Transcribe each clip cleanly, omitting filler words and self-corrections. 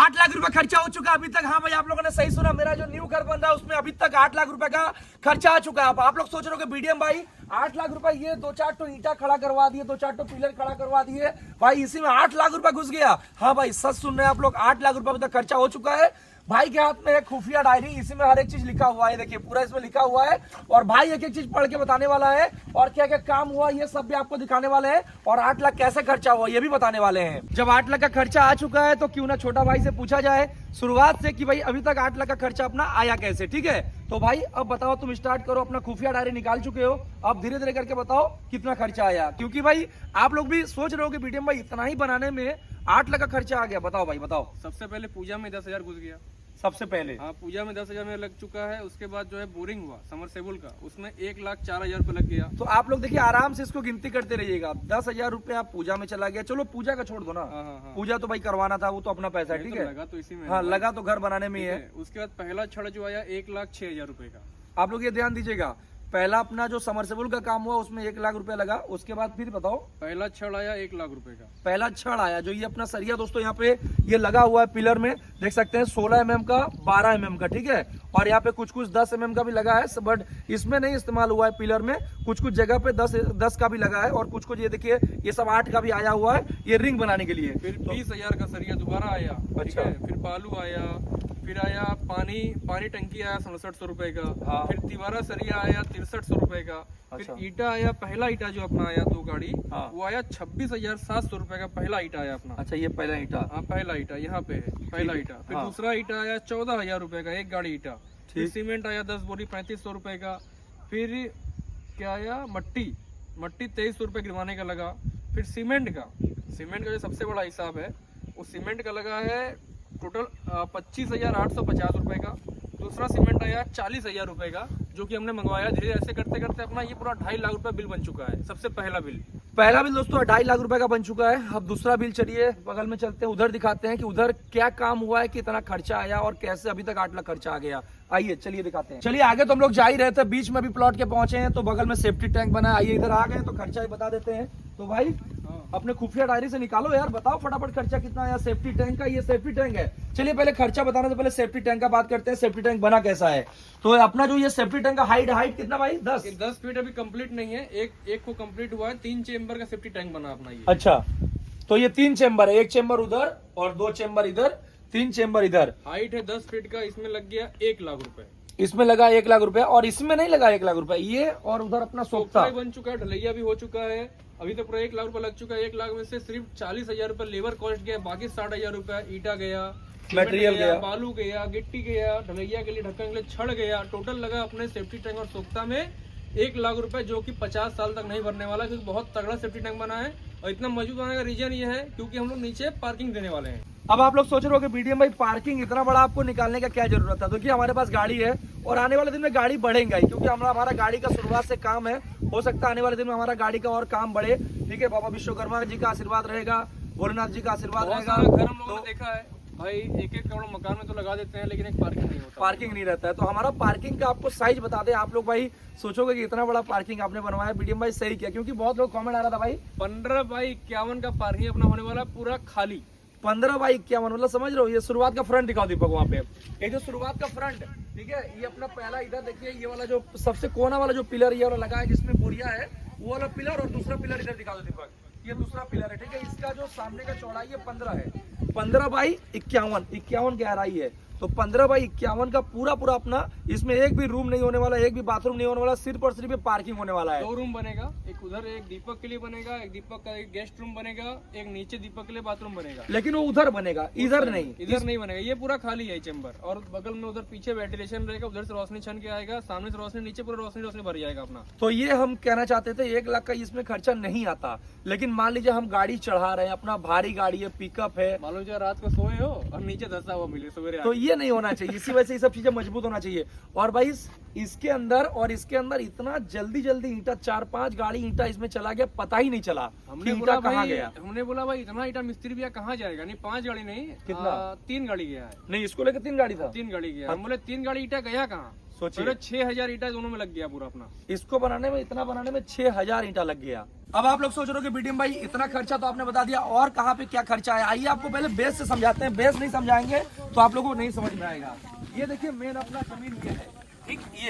8 लाख रुपए खर्चा हो चुका है अभी तक। हाँ भाई, आप लोगों ने सही सुना, मेरा जो न्यू घर बन रहा है उसमें अभी तक 8 लाख रुपए का खर्चा आ चुका है। आप लोग सोच रहे हो कि बीडीएम भाई 8 लाख रुपए, ये 2-4 तो ईटा खड़ा करवा दिए, 2-4 तो पिलर खड़ा करवा दिए भाई, इसी में 8 लाख रुपए घुस गया। हाँ भाई, सच सुन रहे हैं आप लोग, 8 लाख रुपए अभी तक खर्चा हो चुका है। भाई के हाथ में एक खुफिया डायरी, इसी में हर एक चीज लिखा हुआ है, देखिए पूरा इसमें लिखा हुआ है। और भाई एक एक चीज पढ़ के बताने वाला है, और क्या क्या काम हुआ ये सब भी आपको दिखाने वाले हैं, और 8 लाख कैसे खर्चा हुआ ये भी बताने वाले हैं। जब 8 लाख का खर्चा आ चुका है तो क्यों ना छोटा भाई से पूछा जाए शुरुआत से कि भाई अभी तक 8 लाख का खर्चा अपना आया कैसे। ठीक है, तो भाई अब बताओ, तुम स्टार्ट करो, अपना खुफिया डायरी निकाल चुके हो, अब धीरे धीरे करके बताओ कितना खर्चा आया, क्योंकि भाई आप लोग भी सोच रहे हो कि बीडीएम भाई इतना ही बनाने में 8 लाख का खर्चा आ गया। बताओ भाई, बताओ। सबसे पहले पूजा में 10,000 घुस गया। सबसे पहले हाँ, पूजा में 10,000 में लग चुका है। उसके बाद जो है बोरिंग हुआ समरसेबुल का, उसमें 1,04,000 रुपये लग गया। तो आप लोग देखिए आराम से इसको गिनती करते रहिएगा। 10,000 रुपया पूजा में चला गया, चलो पूजा का छोड़ दो ना, हाँ। पूजा तो भाई करवाना था, वो तो अपना पैसा है, ठीक तो है, लगा तो इसी में हाँ लगा तो घर बनाने में ही है। उसके बाद पहला छड़ जो आया 1,06,000 रुपए का। आप लोग ये ध्यान दीजिएगा, पहला अपना जो समरसेबुल का काम हुआ उसमें 1 लाख रुपया लगा, उसके बाद फिर बताओ पहला छड़ आया 1,00,000 रुपए का। पहला छड़ आया, जो ये अपना सरिया दोस्तों यहाँ पे ये लगा हुआ है पिलर में, देख सकते हैं 16 mm का, 12 mm का, ठीक है, और यहाँ पे कुछ कुछ 10 mm का भी लगा है, बट इसमें नहीं इस्तेमाल हुआ है पिलर में, कुछ कुछ जगह पे 10 का भी लगा है, और कुछ कुछ ये देखिए ये सब 8 का भी आया हुआ है, ये रिंग बनाने के लिए। फिर 20,000 का सरिया दोबारा आया। अच्छा। फिर बालू आया, फिर आया पानी टंकी आया 6700 रुपए का। हाँ। फिर दीवारा सरिया आया 6300 रुपए का। अच्छा। फिर ईटा आया, पहला ईटा जो अपना आया 2 गाड़ी, हाँ। वो आया 26,700 रुपए का। पहला ईटा आया अपना। अच्छा, ये पहला ईटा, हाँ, पहला ईटा यहाँ पे है, पहला ईटा। फिर हाँ। दूसरा ईटा आया 14,000 रुपए का, 1 गाड़ी ईटा। फिर सीमेंट आया 10 बोरी 3500 रुपए का। फिर क्या आया, मट्टी 2300 रुपए गिरवाने का लगा। फिर सीमेंट का जो सबसे बड़ा हिसाब है, वो सीमेंट का लगा है टोटल 25,850 रुपए का। दूसरा सीमेंट आया 40,000 रुपए का, जो कि हमने मंगवाया। धीरे ऐसे करते करते अपना ये पूरा 2.5 लाख रुपए बिल बन चुका है। सबसे पहला बिल दोस्तों 2.5 लाख रुपए का बन चुका है। अब दूसरा बिल, चलिए बगल में चलते हैं, उधर दिखाते हैं कि उधर क्या काम हुआ है, कितना खर्चा आया और कैसे अभी तक 8 लाख खर्चा आ गया। आइए चलिए दिखाते हैं। चलिए आगे तो हम लोग जा ही रहे थे, बीच में भी प्लॉट के पहुंचे हैं, तो बगल में सेफ्टी टैंक बना है। आइए इधर आ गए तो खर्चा ही बता देते हैं। तो भाई अपने खुफिया डायरी से निकालो यार, बताओ फटाफट खर्चा कितना आया सेफ्टी टैंक का। ये सेफ्टी टैंक है। चलिए पहले खर्चा बताने से पहले सेफ्टी टैंक का बात करते हैं, सेफ्टी टैंक बना कैसा है। तो अपना जो ये सेफ्टी टैंक का हाइट कितना भाई, 10 फीट अभी कंप्लीट नहीं है, एक को कंप्लीट हुआ है। 3 चेम्बर का सेफ्टी टैंक बना अपना ये। अच्छा, तो ये 3 चेम्बर है, 1 चेम्बर उधर और 2 चेम्बर इधर, 3 चेम्बर इधर। हाइट है 10 फीट का, इसमें लग गया 1 लाख रुपए। इसमें लगा 1 लाख रुपए, और इसमें नहीं लगा 1 लाख रुपए, ये और उधर अपना सोखता बन चुका है, ढलैया भी हो चुका है। अभी तो पूरा 1 लाख रुपए लग चुका है। 1 लाख में से सिर्फ 40,000 रुपए लेबर कॉस्ट गया, बाकी 60,000 रुपए ईटा गया, मटेरियल गया, बालू गया, गिट्टी गया, ढलैया के लिए, ढक्कन के लिए छड़ गया। टोटल लगा अपने सेफ्टी टैंक और सोखता में 1 लाख रुपए, जो कि 50 साल तक नहीं भरने वाला, क्योंकि बहुत तगड़ा सेफ्टी टैंक बना है। और इतना मजबूत बनाने का रीजन ये है क्योंकि हम लोग नीचे पार्किंग देने वाले हैं। अब आप लोग सोच रहे हो कि बीडीएम भाई पार्किंग इतना बड़ा आपको निकालने का क्या जरूरत है, क्योंकि हमारे पास गाड़ी है और आने वाले दिन में गाड़ी बढ़ेगा ही, क्योंकि हमारा गाड़ी का शुरुआत से काम है। हो सकता है आने वाले दिन में हमारा गाड़ी का और काम बढ़े, ठीक है। बाबा विश्वकर्मा जी का आशीर्वाद रहेगा, भोलेनाथ जी का आशीर्वाद रहेगा। घर हम लोगों ने देखा है भाई, एक करोड़ मकान में तो लगा देते हैं, लेकिन एक पार्किंग नहीं होता, पार्किंग नहीं रहता है। तो हमारा पार्किंग का आपको साइज बता दें, आप लोग भाई सोचोगे कि इतना बड़ा पार्किंग आपने बनवाया, बीडीएम भाई सही किया, क्योंकि बहुत लोग कमेंट आ रहा था भाई 15 बाई 51 का पार्किंग अपना होने वाला, पूरा खाली। 15 बाई 51, मतलब समझ रहे हो। ये शुरुआत का फ्रंट दिखाओ दीपक, वहाँ पे ये जो शुरुआत का फ्रंट, ठीक है, ये अपना पहला इधर देखिए, ये वाला जो सबसे कोना वाला जो पिलर ये वाला लगा है जिसमें बोरिया है, वो वाला पिलर, और दूसरा पिलर इधर दिखा दो दीपक, ये दूसरा पिलर है, ठीक है। इसका जो सामने का चौड़ाई है 15 है, 15 बाई 51 गहराई है। तो 15 बाई 51 का पूरा अपना, इसमें एक भी रूम नहीं होने वाला, एक भी बाथरूम नहीं होने वाला, सिर्फ और सिर्फ पार्किंग होने वाला है। 2 रूम बनेगा, एक उधर एक दीपक के लिए बनेगा, एक दीपक का एक गेस्ट रूम बनेगा, एक नीचे दीपक के लिए बाथरूम बनेगा। लेकिन वो उधर बनेगा, इधर नहीं बनेगा, ये पूरा खाली है चेम्बर। और बगल में उधर पीछे वेंटिलेशन रहेगा, उधर से रोशनी छन के आएगा, सामने से रोशनी, नीचे पूरा रोशनी भर जाएगा अपना। तो ये हम कहना चाहते थे 1 लाख का इसमें खर्चा नहीं आता, लेकिन मान लीजिए हम गाड़ी चढ़ा रहे हैं, अपना भारी गाड़ी है, पिकअप है, मान लो रात को सोए हो और नीचे धंसा हुआ मिले सवेरे, तो ये नहीं होना चाहिए। इसी वजह से ये सब चीजें मजबूत होना चाहिए। और भाई इसके अंदर इतना जल्दी ईंटा, 4-5 गाड़ी ईंटा इसमें चला गया, पता ही नहीं चला हमने बोला भाई इतना ईटा मिस्त्री भैया कहाँ जाएगा। नहीं 5 गाड़ी नहीं, कितना 3 गाड़ी गया है। नहीं, इसको लेकर 3 गाड़ी था, 3 गाड़ी गया। हम बोले 3 गाड़ी ईटा गया कहाँ, सोचिए 6,000 ईटा दोनों में लग गया पूरा अपना। इसको बनाने में, इतना बनाने में 6,000 ईंटा लग गया। अब आप लोग सोच रहे हो कि बीडीएम भाई इतना खर्चा तो आपने बता दिया, और कहाँ पे क्या खर्चा है, आइए आपको पहले बेस से समझाते हैं। बेस नहीं समझाएंगे तो आप लोगों को नहीं समझ में आएगा। ये देखिए मेन अपना जमीन ये है, ठीक,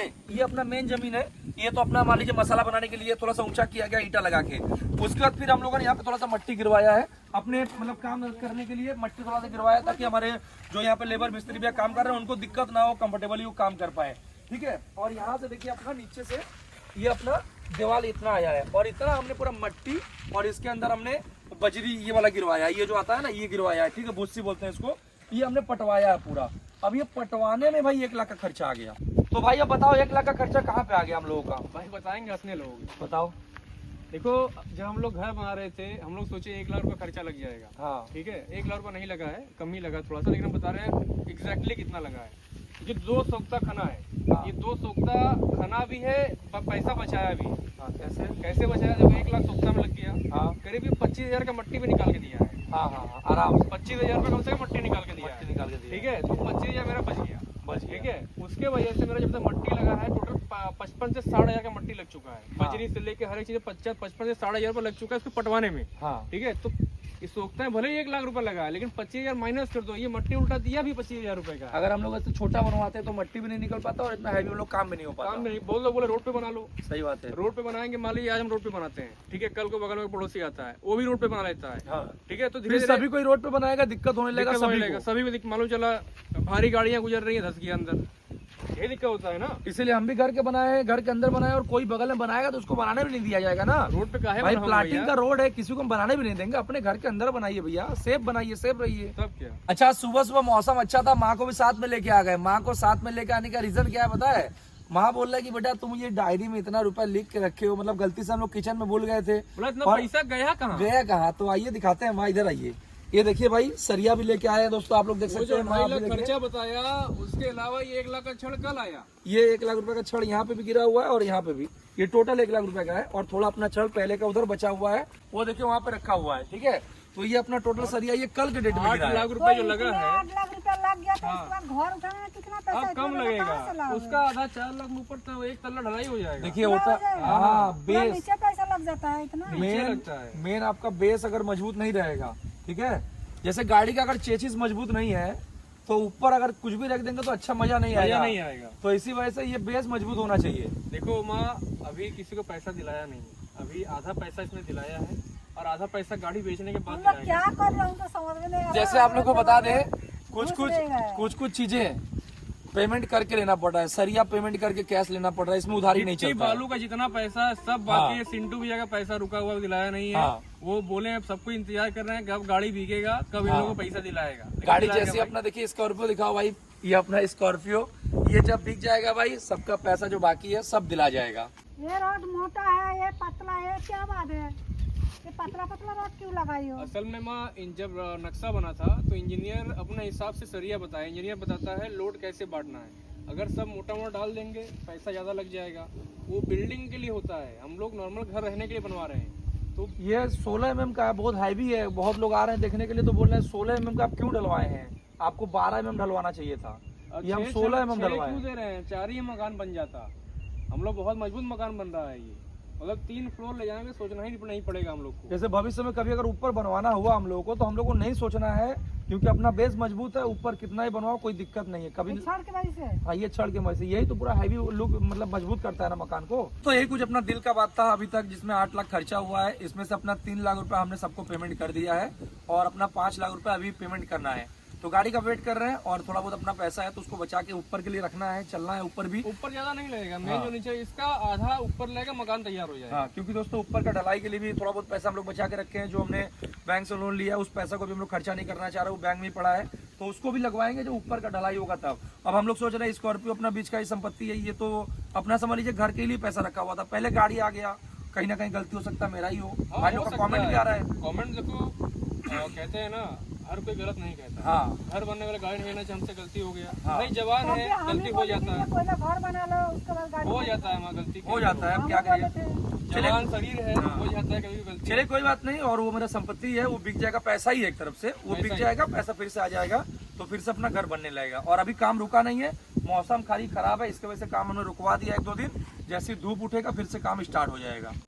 ये अपना मेन जमीन है। ये तो अपना मान लीजिए मसाला बनाने के लिए थोड़ा सा ऊंचा किया गया ईंटा लगा के। उसके बाद फिर हम लोगों ने यहाँ पे थोड़ा सा मट्टी गिरवाया है, अपने मतलब काम करने के लिए मट्टी थोड़ा सा गिरवाया, ताकि हमारे जो यहाँ पे लेबर मिस्त्री भी काम कर रहे हैं उनको दिक्कत ना हो, कंफर्टेबली वो काम कर पाए, ठीक है। और यहाँ से देखिए अपना नीचे से ये अपना दीवार इतना आया है, और इतना हमने पूरा मट्टी और इसके अंदर हमने बजरी ये वाला गिरवाया है, ये जो आता है ना ये गिरवाया है, ठीक है, भूसी बोलते हैं इसको। ये हमने पटवाया है पूरा। अब ये पटवाने में भाई 1 लाख का खर्चा आ गया। तो भाई अब बताओ 1 लाख का खर्चा कहाँ पे आ गया हम लोगों का? भाई बताएंगे असली लोग। बताओ। देखो जब हम लोग घर बना रहे थे हम लोग सोचे 1 लाख रुपया खर्चा लग जाएगा। हाँ ठीक है, 1 लाख रुपया नहीं लगा है, कम ही लगा थोड़ा सा, लेकिन हम बता रहे हैं एग्जैक्टली कितना लगा है। ये 2 सोख्ता खाना है, हाँ। ये 2 सोख्ता खाना भी है, पैसा बचाया भी। हाँ, कैसे बचाया? जब 1 लाख सोख्ता में लग गया, हाँ करीब 25,000 का मट्टी भी निकाल के दिया है। हाँ हाँ आराम से 25,000 रुपये कम से कम मट्टी निकाल के दिया है, निकाल के दिया। ठीक है। तो 25,000 मेरा बच गया, ठीक है। उसके वजह से मेरा जब तक मट्टी लगा है टोटल 55 से 60,000 का मट्टी लग चुका है। हाँ। बजरी से लेके हर एक चीज 55 से 60,000 रुपये लग चुका है इसको पटवाने में, हाँ ठीक है। तो इस सोखता है भले ही 1 लाख रुपया लगा है, लेकिन 25,000 माइनस कर दो, ये मट्टी उल्टा दिया भी 25,000 रुपए का। अगर हम लोग ऐसे छोटा बनवाते हैं तो मट्टी भी नहीं निकल पाता, और इतना हैवी हम लोग काम भी नहीं हो पाता। काम नहीं बोल दो, बोले रोड पे बना लो, सही बात है। रोड पे बनाएंगे। मान लीजिए आज हम रोड पे बनाते हैं, ठीक है, कल को बगल में पड़ोसी आता है वो भी रोड पे बना लेता है, हाँ ठीक है। तो फिर धीरे सभी कोई रोड पे बनाएगा, दिक्कत होने लगेगा सभी को मालूम चला भारी गाड़ियां गुजर रही है धस के अंदर, यही दिक्कत होता है ना। इसीलिए हम भी घर के बनाए हैं, घर के अंदर बनाए, और कोई बगल में बनाएगा तो उसको बनाने भी नहीं दिया जाएगा ना। रोड पे काहे भाई बनाओगे प्लाटिंग भैया? का रोड है, किसी को हम बनाने भी नहीं देंगे। अपने घर के अंदर बनाइए भैया, सेफ बनाइए, सेफ रहिए। तब क्या। अच्छा सुबह सुबह मौसम अच्छा था, माँ को भी साथ में लेके आ गए। माँ को साथ में लेके आने का रीजन क्या है पता है? माँ बोल रहा है कि बेटा तुम ये डायरी में इतना रुपया लिख के रखे हो, मतलब गलती से हम लोग किचन में भूल गए थे। बोला इतना और पैसा गया कहाँ? गया कहाँ? तो आइए दिखाते हैं माँ, इधर आइए। ये देखिए भाई सरिया भी लेके आए हैं दोस्तों, आप लोग देख वो सकते जो हैं। 2.5 लाख खर्चा बताया, उसके अलावा ये 1 लाख का छड़ कल आया। ये 1 लाख रुपए का छड़ यहाँ पे भी गिरा हुआ है, और यहाँ पे भी। ये टोटल 1 लाख रुपए का है, और थोड़ा अपना छड़ पहले का उधर बचा हुआ है, वो देखिए वहाँ पे रखा हुआ है, ठीक है। तो ये अपना टोटल सरिया ये कल के डेट में 8 गिरा है। लाख रुपए जो लगा है, 8 लाख रुपया लग गया, तो उसके बाद घर उठाने में कितना पैसा? अब कम इतना पैसा कहाँ से लगेगा, लाओगे? उसका आधा 4 लाख में ऊपर तो 1 तल्ला ढलाई हो जाएगा। देखिए होता हाँ पूरा बेस, नीचे पैसा लग जाता है इतना। नीचे लगता है। मेन आपका बेस अगर मजबूत नहीं रहेगा, ठीक है, जैसे गाड़ी का अगर चेचिस मजबूत नहीं है तो ऊपर अगर कुछ भी रख देंगे तो अच्छा मजा नहीं आएगा। नहीं आएगा। तो इसी वजह से ये बेस मजबूत होना चाहिए। देखो माँ, अभी किसी को पैसा दिलाया नहीं, अभी आधा पैसा इसमें दिलाया है, और आधा पैसा गाड़ी बेचने के बाद हम लोग दिलाएंगे। क्या कर रहे हैं तो समझ में नहीं आ रहा। जैसे आप लोग को बता दें, घुस रहेगा है। कुछ चीजें पेमेंट करके लेना पड़ रहा है, सरिया पेमेंट करके कैश लेना पड़ रहा है, इसमें उधारी नहीं मिट्टी चलता है। बालू का जितना पैसा है सब बाकी है। सिंटू भैया का पैसा रुका हुआ दिलाया नहीं है। हाँ। वो बोले अब सबको इंतजार कर रहे हैं कब गाड़ी भीगेगा, कब इन लोगों को पैसा दिलाएगा। लेकिन गाड़ी दिलाएगा जैसी भाई। अपना देखिए स्कॉर्पियो दिखाओ भाई, ये अपना स्कॉर्पियो, ये जब बिक जाएगा भाई सबका पैसा जो बाकी है सब दिला जाएगा। ये रोड मोटा है, ये पतला है, क्या बात है? ये पतला पतला रोड क्यों लगाई हो? असल में माँ जब नक्शा बना था तो इंजीनियर अपने हिसाब से सरिया बताया। इंजीनियर बताता है लोड कैसे बांटना है। अगर सब मोटा मोटा डाल देंगे पैसा ज्यादा लग जाएगा। वो बिल्डिंग के लिए होता है, हम लोग नॉर्मल घर रहने के लिए बनवा रहे हैं। तो ये 16 mm का है, बहुत हैवी है। बहुत लोग आ रहे हैं देखने के लिए तो बोल रहे हैं 16 mm का आप क्यों डलवाए हैं, आपको 12 mm डलवाना चाहिए था। ये हम 16 mm डलवाए क्यों दे रहे हैं? 4 ही मकान बन जाता। हम लोग बहुत मजबूत मकान बन रहा है ये, मतलब 3 फ्लोर ले जाएंगे, सोचना ही नहीं पड़ेगा हम लोग को। जैसे भविष्य में कभी अगर ऊपर बनवाना हुआ हम लोगों को तो हम लोग को नहीं सोचना है, क्योंकि अपना बेस मजबूत है, ऊपर कितना ही बनवाओ कोई दिक्कत नहीं है कभी। ये छड़ के वजह से। हाँ ये छड़ के वजह से, यही तो पूरा हैवी लुक मतलब मजबूत करता है ना मकान को। तो यही कुछ अपना दिल का बात था अभी तक, जिसमें 8 लाख खर्चा हुआ है। इसमें से अपना 3 लाख रुपया हमने सबको पेमेंट कर दिया है, और अपना 5 लाख रुपया अभी पेमेंट करना है। तो गाड़ी का वेट कर रहे हैं, और थोड़ा बहुत अपना पैसा है तो उसको बचा के ऊपर के लिए रखना है, चलना है ऊपर भी। ऊपर ज्यादा नहीं लगेगा, मेन हाँ। जो नीचे इसका आधा ऊपर लगेगा, मकान तैयार हो जाएगा। हाँ क्योंकि दोस्तों ऊपर का ढलाई के लिए भी थोड़ा बहुत पैसा हम लोग बचा के रखे हैं। जो हमने बैंक से लोन लिया है उस पैसा को भी हम लोग खर्चा नहीं करना चाह रहे, वो बैंक में ही पड़ा है, तो उसको भी लगवाएंगे जो ऊपर का ढलाई होगा तब। अब हम लोग सोच रहे हैं स्कॉर्पियो अपना बीच का ही संपत्ति है, ये तो अपना समझ लीजिए घर के लिए पैसा रखा हुआ था। पहले गाड़ी आ गया, कहीं ना कहीं गलती हो सकता है मेरा ही हो। भाई लोग का कॉमेंट भी आ रहा है। कमेंट देखो, कहते हैं ना हर कोई गलत नहीं कहता। हाँ घर बनने वाले गाड़ी नहीं लेना चाहिए, हमसे गलती हो गया। हाँ। भाई जवान तो है, फिर हम गलती ही हो बोले जाता थे, है, पहले घर बना लो उसके बाद गाड़ी। हो जाता है, गलती हो जाता है, अब क्या हम बोले करिए। थे। जवान शरीर है, हो जाता है कभी भी गलती। चलिए कोई बात नहीं, और वो मेरा संपत्ति है, वो बिक जाएगा, पैसा ही है एक तरफ से, वो बिक जाएगा, पैसा फिर से आ जाएगा। तो फिर से अपना घर बनने लगेगा। और अभी काम रुका नहीं है, मौसम खाली खराब है, इसके वजह से काम उन्होंने रुकवा दिया 1-2 दिन। जैसे धूप उठेगा फिर से काम स्टार्ट हो जाएगा।